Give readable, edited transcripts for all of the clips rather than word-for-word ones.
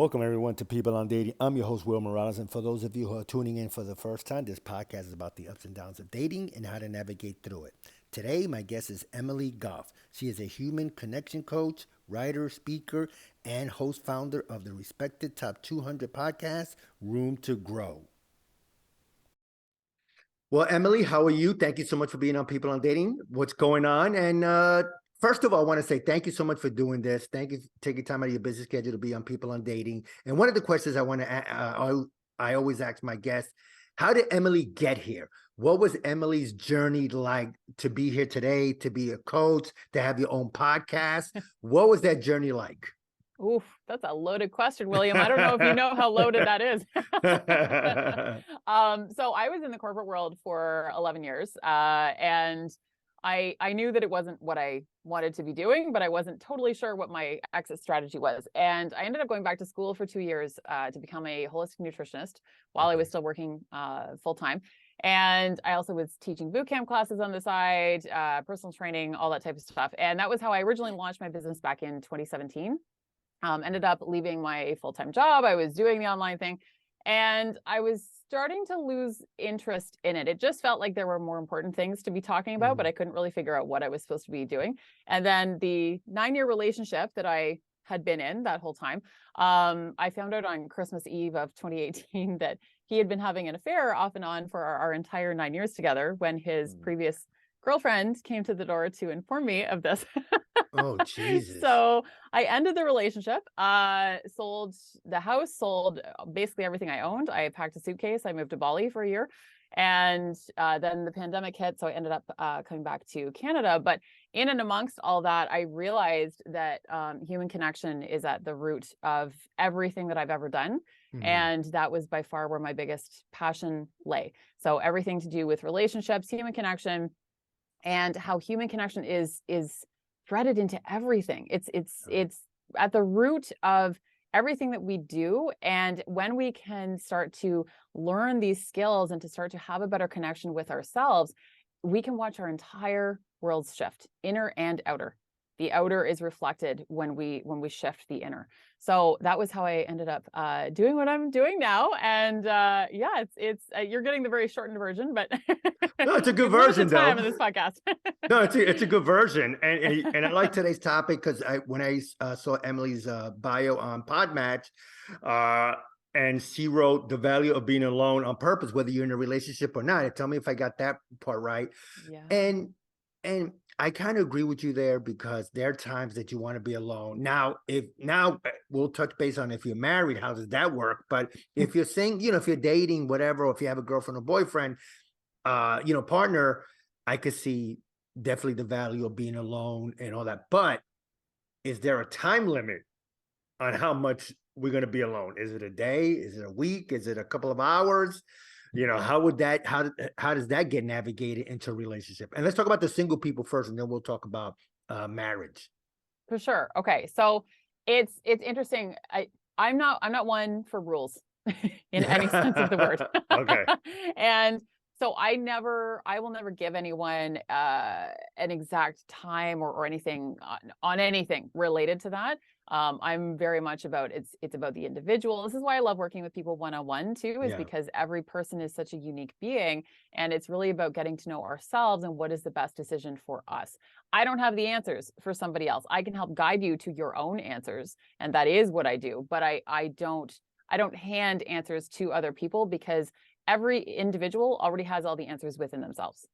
Welcome, everyone, to People on Dating. I'm your host, Will Morales. And for those of you who are tuning in for the first time, this podcast is about the ups and downs of dating and how to navigate through it. Today, my guest is Emily Goff. She is a human connection coach, writer, speaker, and host founder of the respected Top 200 podcast, Room to Grow. Well, Emily, how are you? Thank you so much for being on People on Dating. What's going on? And first of all, I want to say thank you so much for doing this. Thank you for taking time out of your busy schedule to be on People on Dating. And one of the questions I always ask my guests, how did Emily get here? What was Emily's journey like to be here today, to be a coach, to have your own podcast? What was that journey like? Oof, that's a loaded question, William. I don't know if you know how loaded that is. So I was in the corporate world for 11 years, and I knew that it wasn't what I wanted to be doing, but I wasn't totally sure what my exit strategy was. And I ended up going back to school for 2 years to become a holistic nutritionist while I was still working full time. And I also was teaching boot camp classes on the side, personal training, all that type of stuff. And that was how I originally launched my business back in 2017. Ended up leaving my full-time job. I was doing the online thing, and I was starting to lose interest in it. It just felt like there were more important things to be talking about, but I couldn't really figure out what I was supposed to be doing. And then the 9-year relationship that I had been in that whole time, I found out on Christmas Eve of 2018 that he had been having an affair off and on for our entire 9 years together when his previous girlfriend came to the door to inform me of this. Oh, Jesus. So I ended the relationship, sold the house, sold basically everything I owned. I packed a suitcase. I moved to Bali for a year. And then the pandemic hit. So I ended up coming back to Canada. But in and amongst all that, I realized that human connection is at the root of everything that I've ever done. And that was by far where my biggest passion lay. So everything to do with relationships, human connection, and how human connection is threaded into everything. It's at the root of everything that we do. And when we can start to learn these skills and to start to have a better connection with ourselves, we can watch our entire world shift, inner and outer. The outer is reflected when we shift the inner. So that was how I ended up doing what I'm doing now. And yeah, it's you're getting the very shortened version, but no, it's a good version though. Time in this podcast. No, it's a good version, and I like today's topic because when I saw Emily's bio on Podmatch, and she wrote the value of being alone on purpose, whether you're in a relationship or not. Tell me if I got that part right. Yeah. And I kind of agree with you there because there are times that you want to be alone. Now we'll touch base on if you're married, how does that work? But if you're saying, if you're dating, whatever, or if you have a girlfriend or boyfriend, partner, I could see definitely the value of being alone and all that. But is there a time limit on how much we're going to be alone? Is it a day? Is it a week? Is it a couple of hours? How does that get navigated into a relationship? And let's talk about the single people first, and then we'll talk about marriage. For sure. Okay. So it's interesting. I'm not one for rules in any sense of the word. Okay. And so I will never give anyone an exact time or anything on anything related to that. I'm very much about it's about the individual. This is why I love working with people one-on-one too, because every person is such a unique being, and it's really about getting to know ourselves and what is the best decision for us. I don't have the answers for somebody else. I can help guide you to your own answers, and that is what I do. But I don't hand answers to other people because every individual already has all the answers within themselves.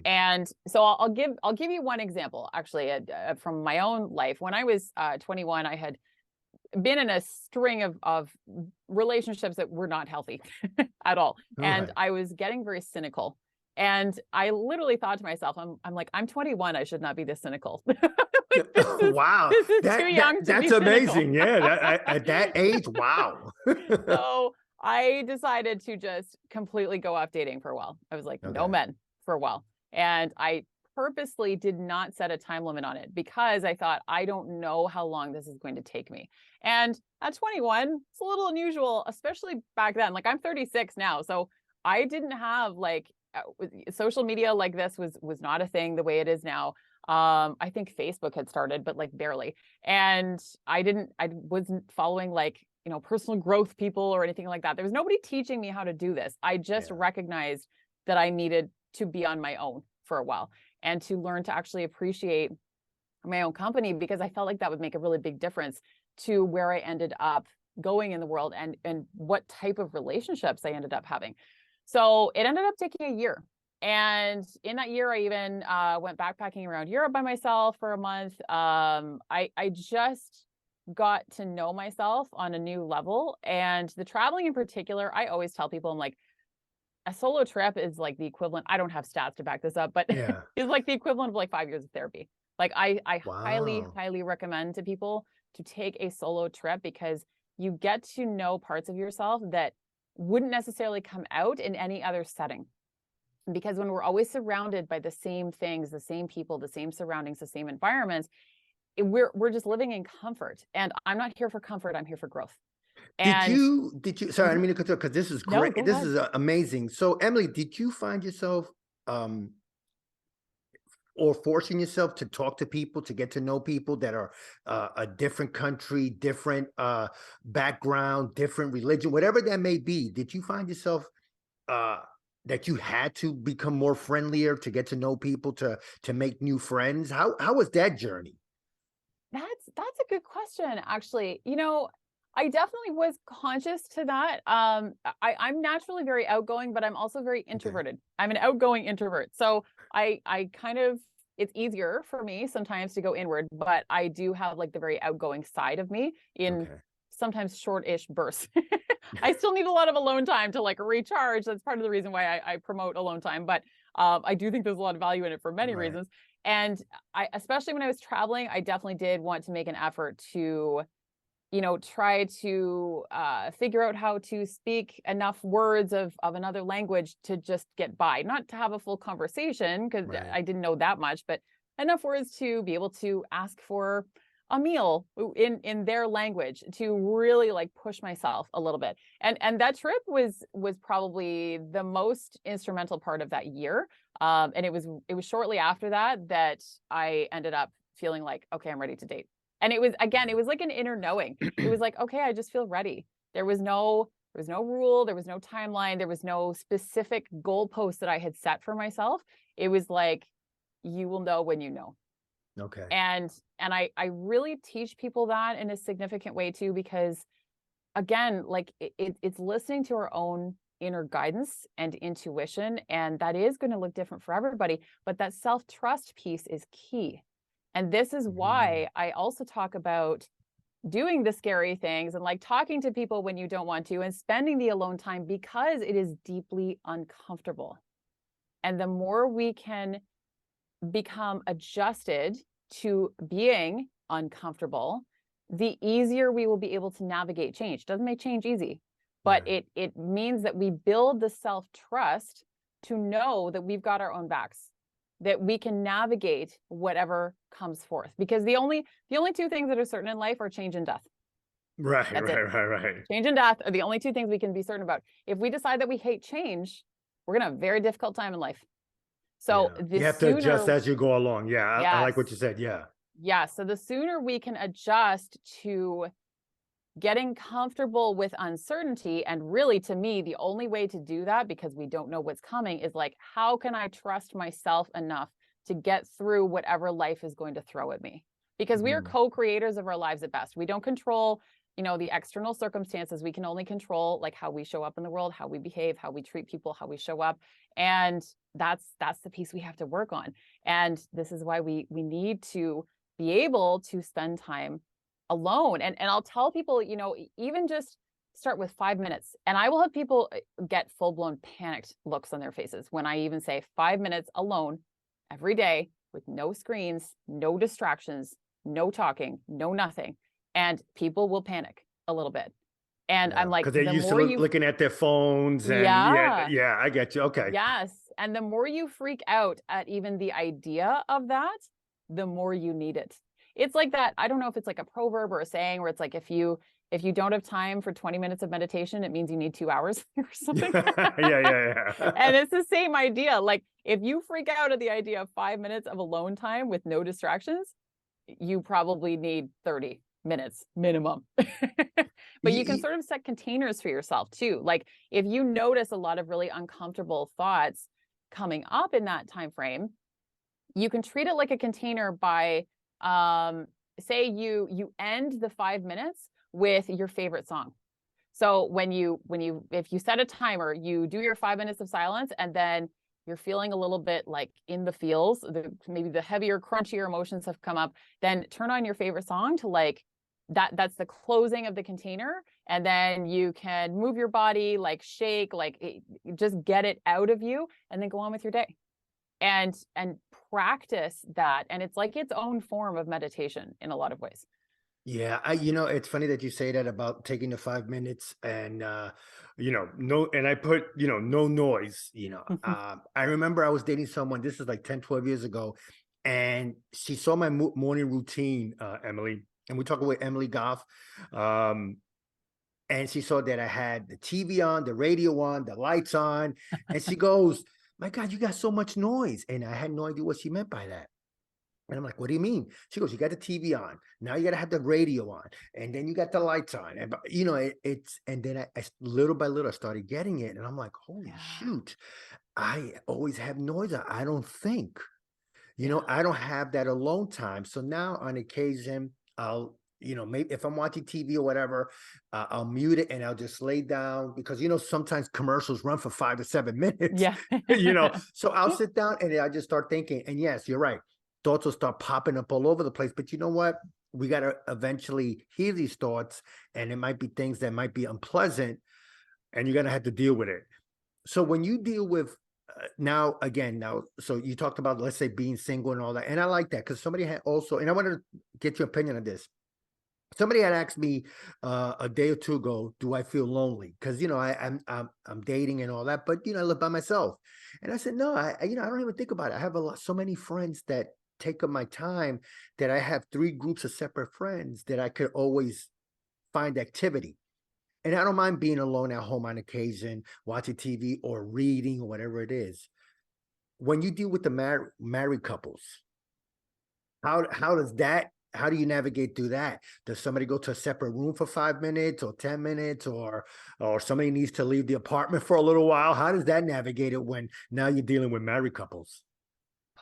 And so I'll give you one example, actually, from my own life. When I was 21, I had been in a string of relationships that were not healthy at all. And I was getting very cynical. And I literally thought to myself, I'm like, I'm 21. I should not be this cynical. Wow. This is too young to that's be amazing. cynical. Yeah. At that age, wow. So I decided to just completely go off dating for a while. I was like, no men for a while. And I purposely did not set a time limit on it because I thought, I don't know how long this is going to take me. And at 21, it's a little unusual, especially back then. Like I'm 36 now. So I didn't have social media like this was not a thing the way it is now. I think Facebook had started, but like barely. And I wasn't following like personal growth people or anything like that. There was nobody teaching me how to do this. I just Yeah. recognized that I needed to be on my own for a while and to learn to actually appreciate my own company, because I felt like that would make a really big difference to where I ended up going in the world and what type of relationships I ended up having. So it ended up taking a year. And in that year, I even went backpacking around Europe by myself for a month. I just got to know myself on a new level. And the traveling in particular, I always tell people, I'm like, a solo trip is like the equivalent. I don't have stats to back this up, but Yeah. it's like the equivalent of like 5 years of therapy. Like I highly, Wow. highly recommend to people to take a solo trip, because you get to know parts of yourself that wouldn't necessarily come out in any other setting. Because when we're always surrounded by the same things, the same people, the same surroundings, the same environments, we're just living in comfort. And I'm not here for comfort. I'm here for growth. And Did you, sorry, I Mhm. didn't mean to cut you, because this is No, great. go This ahead. is amazing. So, Emily, did you find yourself um or forcing yourself to talk to people, to get to know people that are a different country, different background, different religion, whatever that may be? Did you find yourself uh that you had to become more friendlier to get to know people, to make new friends? How was that journey? That's a good question, actually. I definitely was conscious to that. I'm naturally very outgoing, but I'm also very Okay. introverted. I'm an outgoing introvert. So I kind of, it's easier for me sometimes to go inward, but I do have like the very outgoing side of me in Okay. sometimes short-ish bursts. I still need a lot of alone time to like recharge. That's part of the reason why I promote alone time, but I do think there's a lot of value in it for many Right. reasons. And especially when I was traveling, I definitely did want to make an effort to, try to figure out how to speak enough words of another language to just get by, not to have a full conversation, because Right. I didn't know that much, but enough words to be able to ask for a meal in their language, to really like push myself a little bit. And that trip was probably the most instrumental part of that year. And it was shortly after that I ended up feeling like, okay, I'm ready to date. And it was like an inner knowing. It was like, okay, I just feel ready. There was no rule, there was no timeline, there was no specific goalpost that I had set for myself. It was like, you will know when you know. Okay. And I really teach people that in a significant way too, because again, like it's listening to our own inner guidance and intuition, and that is going to look different for everybody, but that self-trust piece is key. And this is Mhm. why I also talk about doing the scary things and like talking to people when you don't want to and spending the alone time, because it is deeply uncomfortable. And the more we can become adjusted to being uncomfortable, the easier we will be able to navigate change. Doesn't make change easy, but Right. it means that we build the self-trust to know that we've got our own backs, that we can navigate whatever comes forth. Because the only two things that are certain in life are change and death. Right, That's it. right, right, right. Change and death are the only two things we can be certain about. If we decide that we hate change, we're gonna have a very difficult time in life. So Yeah. the You have to adjust sooner, as you go along. Yeah, I like what yes, you said. Yeah. yeah. So the sooner we can adjust to getting comfortable with uncertainty, and really to me, the only way to do that, because we don't know what's coming, is like, how can I trust myself enough to get through whatever life is going to throw at me? Because we are Mhm. co-creators of our lives at best. We don't control, the external circumstances. We can only control like how we show up in the world, how we behave, how we treat people, how we show up. And that's the piece we have to work on. And this is why we need to be able to spend time alone. And I'll tell people, even just start with 5 minutes. And I will have people get full-blown panicked looks on their faces when I even say 5 minutes alone every day with no screens, no distractions, no talking, no nothing. And people will panic a little bit. And I'm Yeah, like, because they're the used to more you, looking at their phones, and yeah, yeah, yeah, I get you. Okay. yes. And the more you freak out at even the idea of that, the more you need it. It's like that. I don't know if it's like a proverb or a saying where it's like, if you don't have time for 20 minutes of meditation, it means you need 2 hours or something. Yeah, yeah, And yeah. it's the same idea. Like if you freak out at the idea of 5 minutes of alone time with no distractions, you probably need 30 minutes minimum. But you can sort of set containers for yourself too. Like if you notice a lot of really uncomfortable thoughts coming up in that time frame, you can treat it like a container by say you end the 5 minutes with your favorite song. So if you set a timer, you do your 5 minutes of silence, and then you're feeling a little bit like in the feels, maybe the heavier, crunchier emotions have come up, then turn on your favorite song to like that's the closing of the container. And then you can move your body, like shake, just get it out of you, and then go on with your day and practice that. And it's like its own form of meditation in a lot of ways. Yeah, it's funny that you say that about taking the 5 minutes and no, and I put, no noise, I remember I was dating someone, this is like 10, 12 years ago, and she saw my morning routine, Emily, and we talk with Emily Goff. And she saw that I had the TV on, the radio on, the lights on, and she goes, "My God, you got so much noise." And I had no idea what she meant by that. And I'm like, "What do you mean?" She goes, "You got the TV on. Now you got to have the radio on. And then you got the lights on." And, and then little by little, I started getting it. And I'm like, holy Yeah. shoot, I always have noise. I don't think, Yeah. I don't have that alone time. So now on occasion, I'll, maybe if I'm watching TV or whatever, I'll mute it and I'll just lay down because, sometimes commercials run for 5 to 7 minutes, Yeah. so I'll sit down and I just start thinking. And yes, you're right. Thoughts will start popping up all over the place. But you know what? We got to eventually hear these thoughts, and it might be things that might be unpleasant, and you're going to have to deal with it. So when you deal with so you talked about, let's say, being single and all that, and I like that because somebody had also, and I wanted to get your opinion on this. Somebody had asked me a day or two ago, do I feel lonely? Because I'm dating and all that, but I live by myself. And I said, no, I don't even think about it. I have so many friends that take up my time that I have 3 groups of separate friends that I could always find activity. And I don't mind being alone at home on occasion, watching TV or reading or whatever it is. When you deal with the married couples, how do you navigate through that? Does somebody go to a separate room for 5 minutes or 10 minutes, or somebody needs to leave the apartment for a little while? How does that navigate it when now you're dealing with married couples?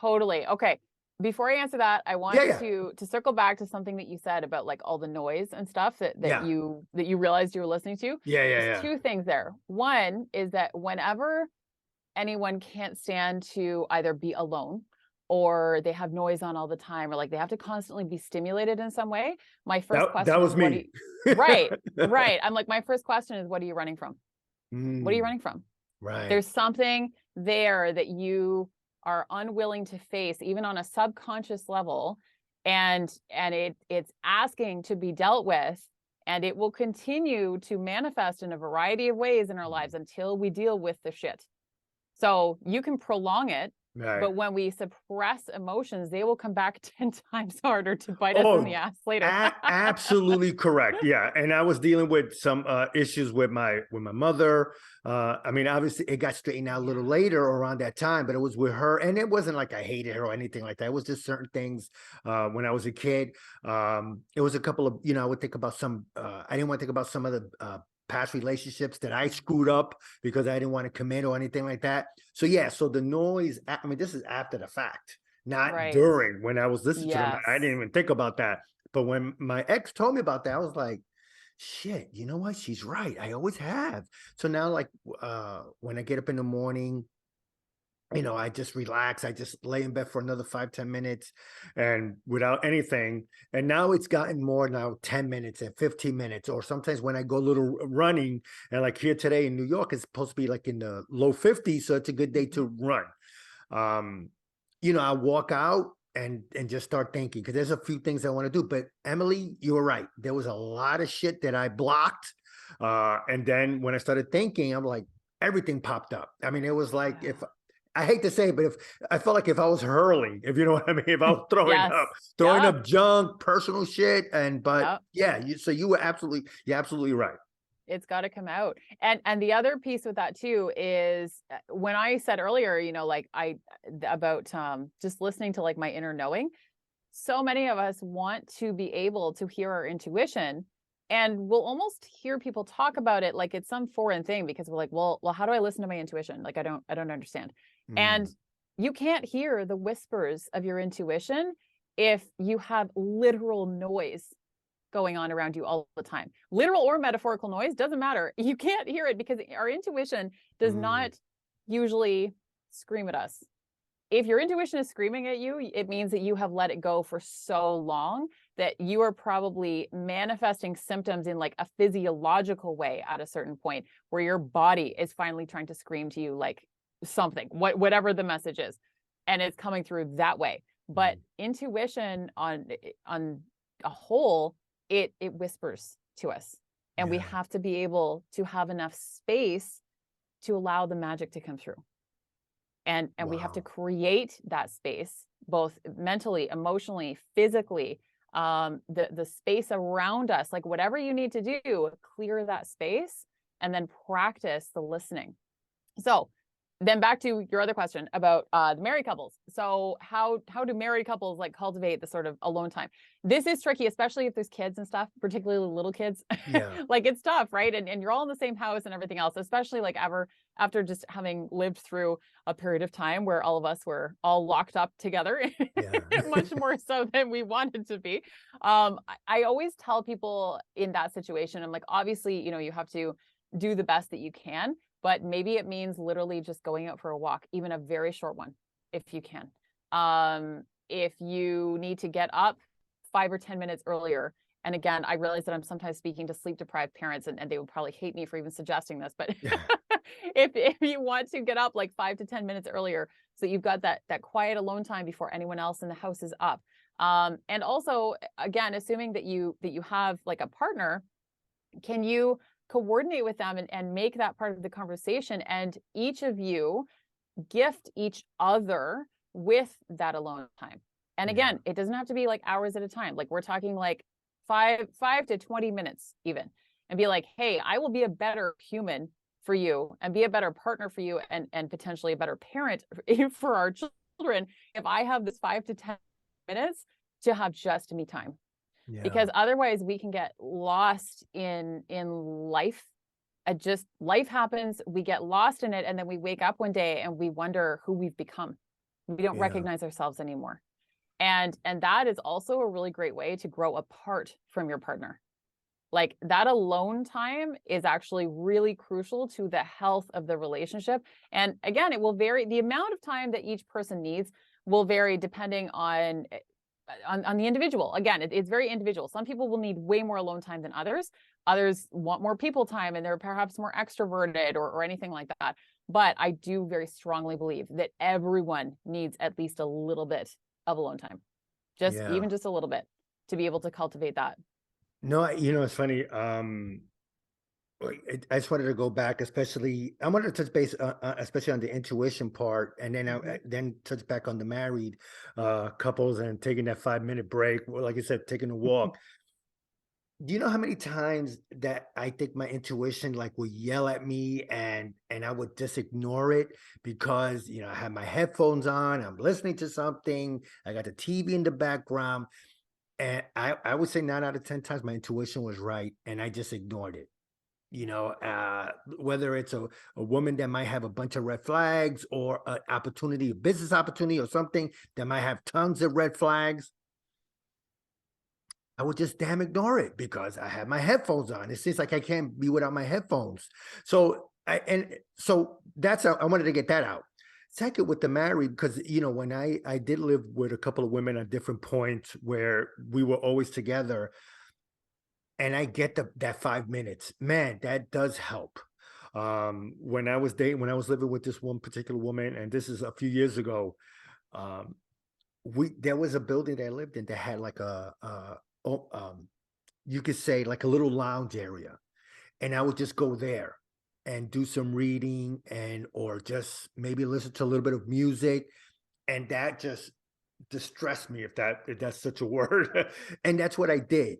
Totally. Okay. Before I answer that, I Yeah, want yeah, to circle back to something that you said about like all the noise and stuff that yeah, you realized you were listening to. yeah, yeah, There's yeah. two things there. One is that whenever anyone can't stand to either be alone or they have noise on all the time or like they have to constantly be stimulated in some way, my first That question is was what do me. you right, right. I'm like, my first question is, what are you running from? What are you Mm, running from? right. There's something there that you are unwilling to face, even on a subconscious level, and it's asking to be dealt with, and it will continue to manifest in a variety of ways in our lives until we deal with the shit. So you can prolong it, Right. but when we suppress emotions, they will come back 10 times harder to bite us in the Oh, ass later. absolutely correct. Yeah, and I was dealing with some issues with my mother. I mean, obviously, it got straightened out a little Yeah. later around that time, but it was with her, and it wasn't like I hated her or anything like that. It was just certain things when I was a kid. It was a couple of, I would think about some. I didn't want to think about some of the past relationships that I screwed up because I didn't want to commit or anything like that. So yeah, so the noise. I mean, this is after the fact, not Right. during when I was listening to them. I didn't Yes. even think about that. But when my ex told me about that, I was like, shit, you know what? She's right. I always have. So now, like, when I get up in the morning, I just relax. I just lay in bed for another 5, 10 minutes and without anything. And now it's gotten more now 10 minutes and 15 minutes. Or sometimes when I go a little running, and like here today in New York, it's supposed to be like in the low 50s. So it's a good day Mhm. to run. um I walk out and just start thinking because there's a few things I want to do. But Emily, you were right. There was a lot of shit that I blocked. And then when I started thinking, I'm like, everything popped up. I mean, it was like, Yeah. if I hate to say it, but if I felt like if I was hurling, if you know what I mean, if I was Yes. throwing Yep. up junk, personal shit. But Yep. yeah, you're absolutely right. It's got to come out. And the other piece with that too is when I said earlier, like about just listening to like my inner knowing, so many of us want to be able to hear our intuition, And we'll almost hear people talk about it like it's some foreign thing because we're like, well, how do I listen to my intuition? Like I don't understand. And Mm, you can't hear the whispers of your intuition if you have literal noise going on around you all the time. Literal or metaphorical noise doesn't matter. You can't hear it because our intuition does mm, not usually scream at us. If your intuition is screaming at you, it means that you have let it go for so long that you are probably manifesting symptoms in like a physiological way at a certain point where your body is finally trying to scream to you like something, whatever the message is, and it's coming through that way. But mm. intuition on a whole, it whispers to us, and we Yeah, have to be able to have enough space to allow the magic to come through. And we have to wow. create that space both mentally, emotionally, physically, the space around us, like whatever you need to do, clear that space and then practice the listening. So then back to your other question about the married couples. So how do married couples like cultivate the sort of alone time? This is tricky, especially if there's kids and stuff, particularly little kids. Yeah. Like it's tough, right? And you're all in the same house and everything else, especially like ever after just having lived through a period of time where all of us were all locked up together, Yeah. much more so than we wanted to be. I always tell people in that situation, I'm like, obviously, you have to do the best that you can, but maybe it means literally just going out for a walk, even a very short one, if you can. If you need to get up 5 or 10 minutes earlier, and again, I realize that I'm sometimes speaking to sleep deprived parents, and they would probably hate me for even suggesting this, but if you want to get up like 5 to 10 minutes earlier, so you've got that quiet alone time before anyone else in the house is up. And also, again, assuming that you have like a partner, can you coordinate with them and make that part of the conversation, and each of you gift each other with that alone time? And Yeah. again, it doesn't have to be like hours at a time. Like we're talking like five to 20 minutes even, and be like, hey, I will be a better human for you and be a better partner for you, and potentially a better parent for our children if I have this 5 to 10 minutes to have just me time. Yeah. Because otherwise we can get lost in life. Just life happens, we get lost in it, and then we wake up one day and we wonder who we've become. We don't Yeah. recognize ourselves anymore. And that is also a really great way to grow apart from your partner. Like that alone time is actually really crucial to the health of the relationship. And again, it will vary. The amount of time that each person needs will vary depending on the individual. Again, it's very individual. Some people will need way more alone time than others. Others want more people time and they're perhaps more extroverted or anything like that. But I do very strongly believe that everyone needs at least a little bit of alone time, just Yeah. even just a little bit, to be able to cultivate that. No, it's funny. I just wanted to go back, especially I wanted to touch base, especially on the intuition part, and then Mhm. then touch back on the married couples and taking that 5 minute break. Well, like I said, taking a walk. Do you know how many times that I think my intuition like would yell at me and I would just ignore it because I have my headphones on, I'm listening to something, I got the TV in the background, and I would say 9 out of 10 times my intuition was right, and I just ignored it. Whether it's a woman that might have a bunch of red flags or an opportunity, a business opportunity or something that might have tons of red flags, I would just damn ignore it because I have my headphones on. It seems like I can't be without my headphones. So that's how I wanted to get that out. Second, with the married, because when I did live with a couple of women at different points where we were always together, and I get that 5 minutes, man, that does help. When I was living with this one particular woman, and this is a few years ago, um, we there was a building that I lived in that had like oh, you could say like a little lounge area, and I would just go there and do some reading and or just maybe listen to a little bit of music, and that just distressed me, if that's such a word. And that's what I did.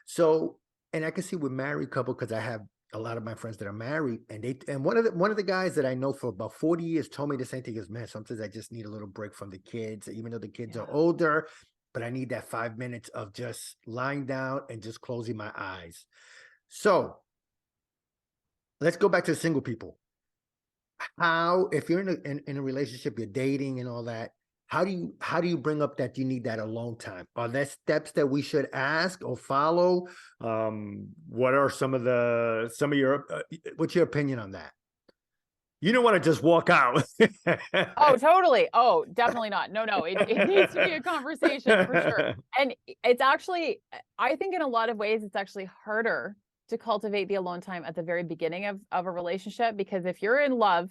So, and I can see with married couple because I have a lot of my friends that are married, and one of the guys that I know for about 40 years told me the same thing. He goes, man, sometimes I just need a little break from the kids, even though the kids are Yeah. older, but I need that 5 minutes of just lying down and just closing my eyes. So let's go back to the single people. How, if you're in a relationship, you're dating and all that, how do you bring up that you need that alone time? Are there steps that we should ask or follow? What are some of your what's your opinion on that? You don't want to just walk out. Oh, totally. Oh, definitely not. No, no, it needs to be a conversation for sure. And it's actually, I think in a lot of ways, it's actually harder to cultivate the alone time at the very beginning of a relationship, because if you're in love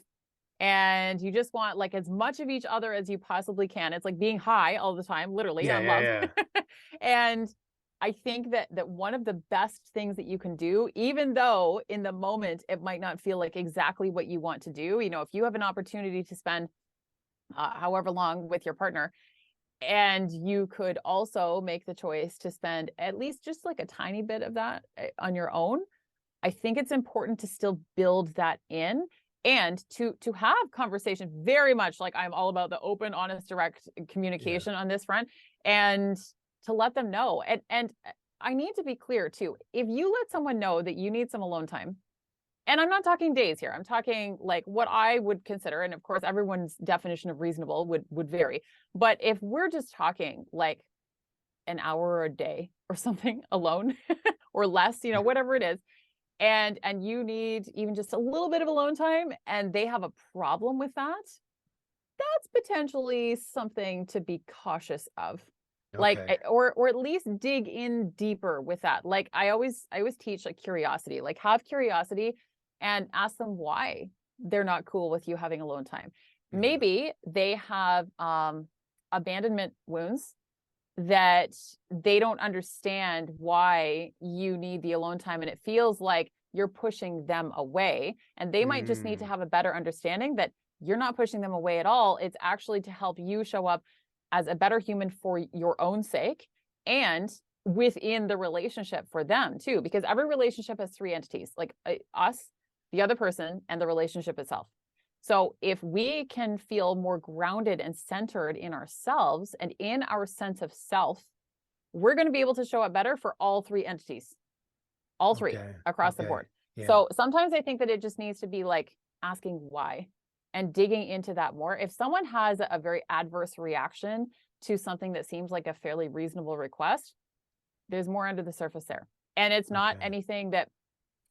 and you just want like as much of each other as you possibly can, it's like being high all the time, literally Yeah, on yeah, love. yeah. And I think that one of the best things that you can do, even though in the moment it might not feel like exactly what you want to do, you know, if you have an opportunity to spend however long with your partner, and you could also make the choice to spend at least just like a tiny bit of that on your own, I think it's important to still build that in, and to have conversation, very much like I'm all about the open, honest, direct Yeah. communication on this front, and to let them know. And I need to be clear too. If you let someone know that you need some alone time, and I'm not talking days here, I'm talking like what I would consider, and of course everyone's definition of reasonable would vary, but if we're just talking like an hour a day or something alone or less, you know, whatever it is, and you need even just a little bit of alone time and they have a problem with that, that's potentially something to be cautious of. Like, Okay. or at least dig in deeper with that. Like I always teach like curiosity, like have curiosity and ask them why they're not cool with you having alone time. Yeah. Maybe they have abandonment wounds that they don't understand why you need the alone time, and it feels like you're pushing them away, and they might just need to Mm, have a better understanding that you're not pushing them away at all. It's actually to help you show up as a better human for your own sake, and within the relationship for them too, because every relationship has three entities, like us, the other person, and the relationship itself. So if we can feel more grounded and centered in ourselves and in our sense of self, we're going to be able to show up better for all three entities, all three okay. across the Okay. board. Yeah. So sometimes I think that it just needs to be like asking why and digging into that more. If someone has a very adverse reaction to something that seems like a fairly reasonable request, there's more under the surface there. And it's not Okay. anything that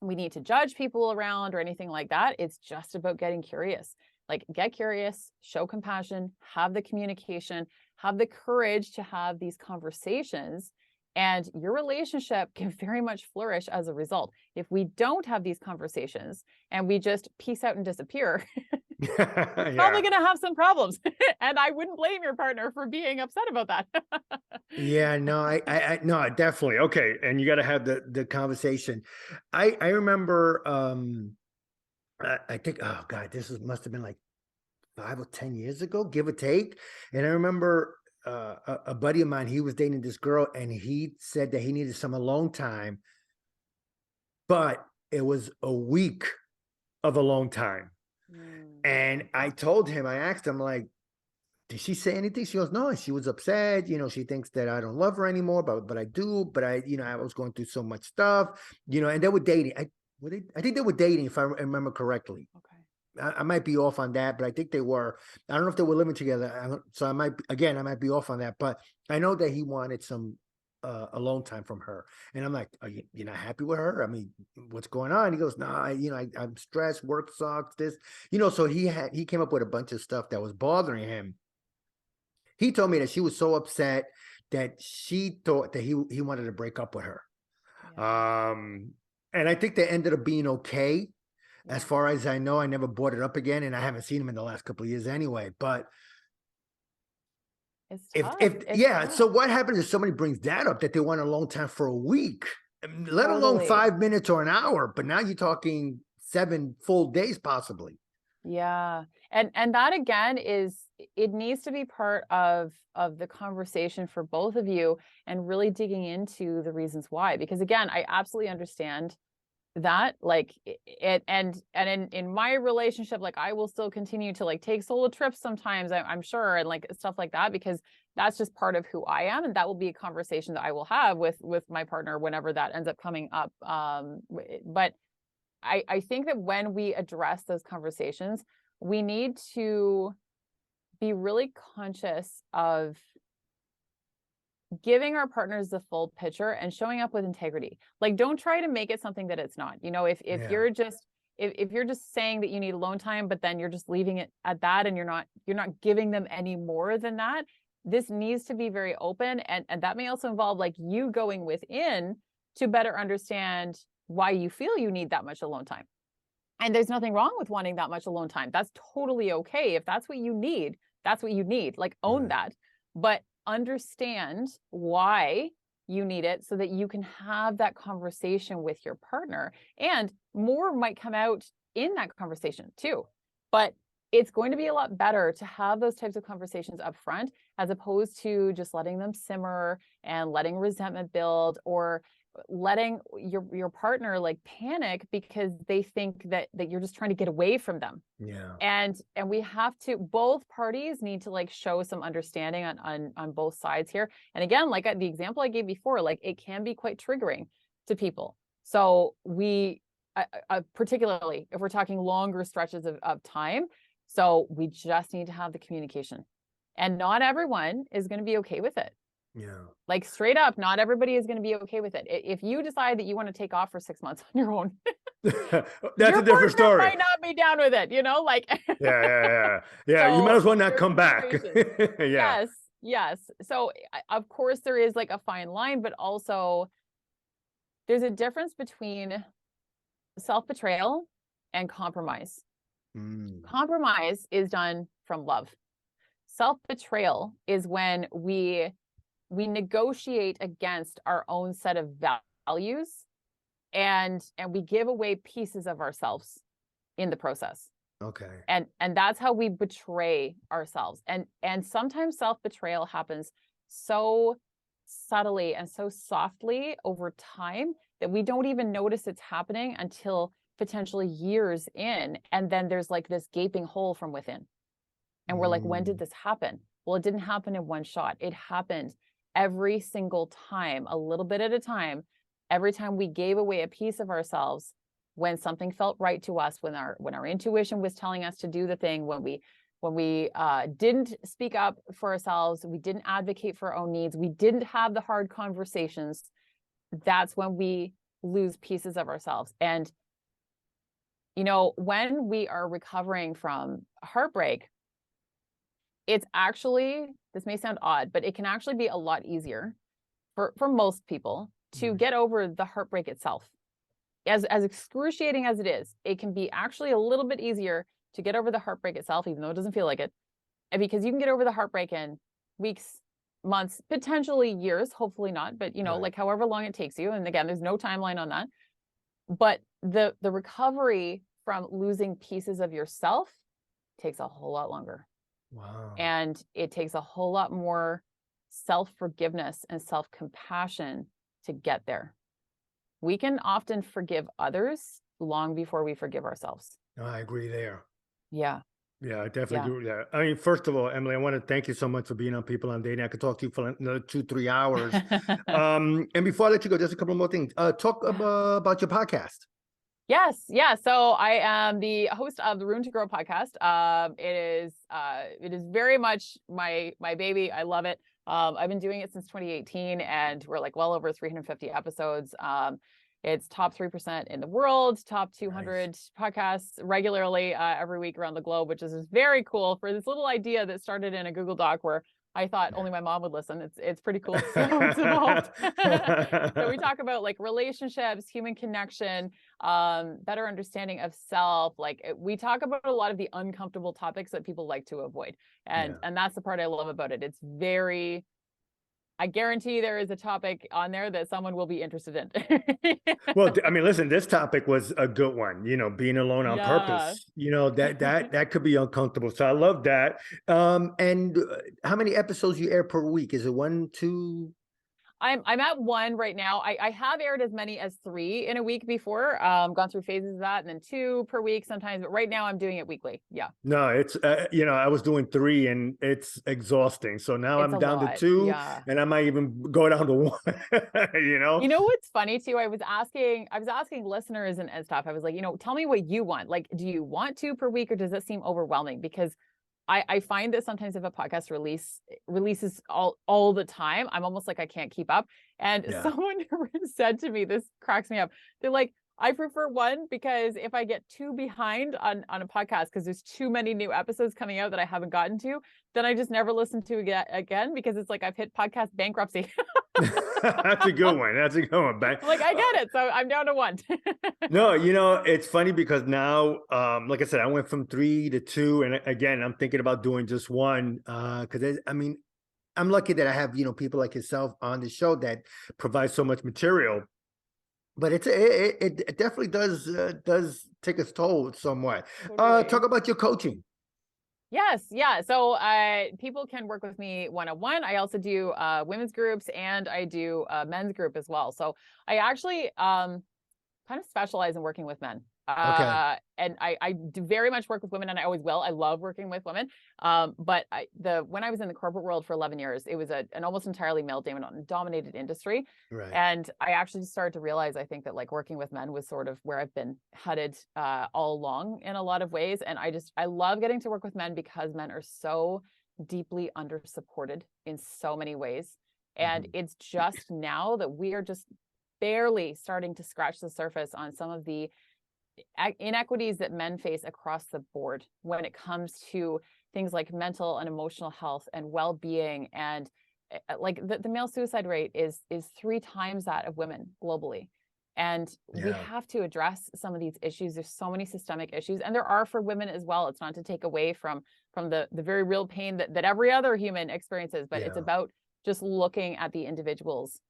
we need to judge people around or anything like that. It's just about getting curious. Like, get curious, show compassion, have the communication, have the courage to have these conversations, and your relationship can very much flourish as a result. If we don't have these conversations and we just peace out and disappear, you're probably Yeah. going to have some problems. And I wouldn't blame your partner for being upset about that. Yeah, no, no, definitely. Okay. And you got to have the conversation. I remember, I think, oh God, must have been like 5 or 10 years ago, give or take. And I remember a buddy of mine, he was dating this girl and he said that he needed some alone time, but it was a week of alone time. Mm, And I told him, I asked him, like, did she say anything? She goes, no. And she was upset. She thinks that I don't love her anymore, but I do. But I was going through so much stuff, and they were dating. I think they were dating, if I remember correctly. okay. I might be off on that, but I think they were. I don't know if they were living together. So I might be off on that. But I know that he wanted some alone time from her. And I'm like, are you're not happy with her? I mean, what's going on? He goes, no, I'm stressed. Work sucks. So he came up with a bunch of stuff that was bothering him. He told me that she was so upset that she thought that he wanted to break up with her. Yeah. Um, and I think they ended up being okay. As Yeah. far as I know, I never brought it up again, and I haven't seen him in the last couple of years anyway. But It's if tough. It's yeah, so tough. what happens if somebody brings that up that they want a long time for a week, let alone Totally. 5 minutes or an hour? But now you're talking 7 full days, possibly. Yeah. And that again is, it needs to be part of the conversation for both of you, and really digging into the reasons why. Because again, I absolutely understand that, like, it and in my relationship, like, I will still continue to like take solo trips sometimes, I'm sure, and like stuff like that, because that's just part of who I am, and that will be a conversation that I will have with my partner whenever that ends up coming up. But I think that when we address those conversations, we need to be really conscious of giving our partners the full picture and showing up with integrity. Like, don't try to make it something that it's not. You know, if Yeah. you're just saying that you need alone time, but then you're just leaving it at that, and you're not giving them any more than that, this needs to be very open. And that may also involve like you going within to better understand why you feel you need that much alone time. And there's nothing wrong with wanting that much alone time. That's totally okay. If that's what you need, that's what you need. Like, own Right. that. But understand why you need it so that you can have that conversation with your partner. And more might come out in that conversation too. But it's going to be a lot better to have those types of conversations up front, as opposed to just letting them simmer and letting resentment build, or letting your partner like panic because they think that you're just trying to get away from them. Yeah. And we have to, both parties need to like show some understanding on both sides here. And again, like the example I gave before, like it can be quite triggering to people. So we particularly if we're talking longer stretches of time, so we just need to have the communication. And not everyone is going to be okay with it. Yeah. Like, straight up, not everybody is going to be okay with it. If you decide that you want to take off for 6 months on your own, That's your a different partner story. might not be down with it, you know, like. Yeah. You might So as well not there's come back. situations. Yeah. Yes, yes. So of course there is like a fine line, but also there's a difference between self-betrayal and compromise. Mm. Compromise is done from love. Self-betrayal is when we negotiate against our own set of values, and we give away pieces of ourselves in the process. Okay. And that's how we betray ourselves. And sometimes self-betrayal happens so subtly and so softly over time that we don't even notice it's happening until potentially years in, and then there's like this gaping hole from within. And we're like, when did Mm. this happen? Well, it didn't happen in one shot. It happened every single time, a little bit at a time. Every time we gave away a piece of ourselves, when something felt right to us, when our intuition was telling us to do the thing, when we didn't speak up for ourselves, we didn't advocate for our own needs, we didn't have the hard conversations, that's when we lose pieces of ourselves. And, you know, when we are recovering from heartbreak, it's actually, this may sound odd, but it can actually be a lot easier for most people to get over the heartbreak itself. As excruciating as it is, it can be actually a little bit easier to get over the heartbreak itself, even though it doesn't feel like it. And because you can get over the heartbreak in weeks, months, potentially years, hopefully not, but you know, Right. like however long it takes you. And again, there's no timeline on that. But the recovery from losing pieces of yourself takes a whole lot longer. Wow. And it takes a whole lot more self-forgiveness and self-compassion to get there. We can often forgive others long before we forgive ourselves. No, I agree there. Yeah. Yeah, I definitely Yeah. agree with that. I mean, first of all, Emily, I want to thank you so much for being on People on Dating. I could talk to you for another 2-3 hours. And before I let you go, just a couple more things. Talk about your podcast. Yes. Yeah. So I am the host of the Room to Grow podcast. It is very much my baby. I love it. I've been doing it since 2018, and we're like well over 350 episodes. It's top 3% in the world, top 200 Nice. podcasts regularly every week around the globe, which is very cool for this little idea that started in a Google Doc where I thought only my mom would listen. It's pretty cool to see how it's evolved. So we talk about like relationships, human connection, better understanding of self. Like we talk about a lot of the uncomfortable topics that people like to avoid. And Yeah. that's the part I love about it. It's very, I guarantee there is a topic on there that someone will be interested in. Well, I mean, listen, this topic was a good one, you know, being alone on Yeah. purpose, you know, that could be uncomfortable. So I love that. And how many episodes you air per week? Is it 1, 2? I'm at 1 right now. I have aired as many as 3 in a week before, gone through phases of that, and then 2 per week sometimes, but right now I'm doing it weekly. Yeah. No, it's I was doing 3 and it's exhausting. So now It's I'm a down to lot. 2, Yeah. and I might even go down to 1. You know? You know what's funny too? I was asking listeners and stuff. I was like, tell me what you want. Like, do you want 2 per week or does it seem overwhelming? Because I find that sometimes if a podcast releases all the time, I'm almost like I can't keep up. And Yeah. someone said to me, this cracks me up. They're like, I prefer 1 because if I get too behind on a podcast because there's too many new episodes coming out that I haven't gotten to, then I just never listen to it again because it's like I've hit podcast bankruptcy. That's a good one. That's a good one. I'm like, I get it. So I'm down to 1. No, it's funny because now, like I said, I went from 3 to 2, and again, I'm thinking about doing just 1. Because I mean, I'm lucky that I have people like yourself on the show that provide so much material. But it definitely does take its toll somewhat. Totally. Talk about your coaching. Yes, yeah. So people can work with me one-on-one. I also do women's groups and I do a men's group as well. So I actually kind of specialize in working with men. Okay. And I do very much work with women, and I always will. I love working with women. But when I was in the corporate world for 11 years, it was an almost entirely male dominated industry. Right. And I actually started to realize, I think that like working with men was sort of where I've been headed all along in a lot of ways. And I love getting to work with men because men are so deeply under supported in so many ways. And Mhm. it's just now that we are just barely starting to scratch the surface on some of the inequities that men face across the board when it comes to things like mental and emotional health and well-being. And like the male suicide rate is 3 times that of women globally. And we Yeah. have to address some of these issues. There's so many systemic issues, and there are for women as well. It's not to take away from the very real pain that every other human experiences, but it's Yeah. about just looking at the individual's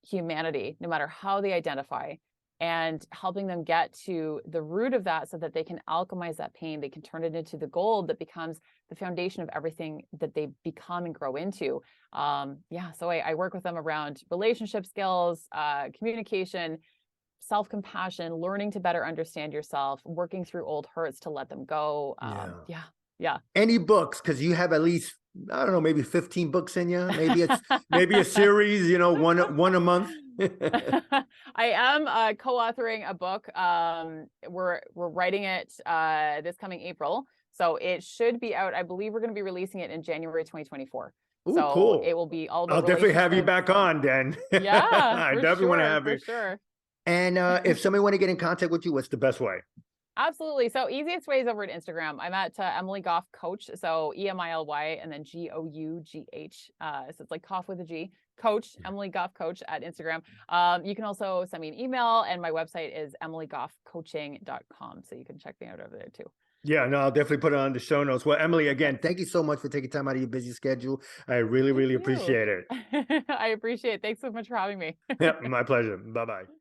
humanity, no matter how they identify, and helping them get to the root of that so that they can alchemize that pain. They can turn it into the gold that becomes the foundation of everything that they become and grow into. So I work with them around relationship skills, communication, self-compassion, learning to better understand yourself, working through old hurts to let them go. Yeah. Yeah. Any books? Because you have at least, I don't know, maybe 15 books in you. Maybe a series. One a month. I am co-authoring a book. We're writing it this coming April, so it should be out. I believe we're going to be releasing it in January 2024. Oh, So cool. it will be all I'll about definitely have you relationships. back on then. Yeah, I for definitely want to sure, have for you. sure. And if somebody want to get in contact with you, what's the best way? Absolutely. So easiest way is over at Instagram. I'm at Emily Goff Coach. So EMILY and then GOUGH. So it's like cough with a G. Coach, Emily Goff Coach at Instagram. You can also send me an email, and my website is emilygoffcoaching.com. So you can check me out over there too. Yeah, no, I'll definitely put it on the show notes. Well, Emily, again, thank you so much for taking time out of your busy schedule. I really, Thank really you. appreciate it. I appreciate it. Thanks so much for having me. Yeah, my pleasure. Bye-bye.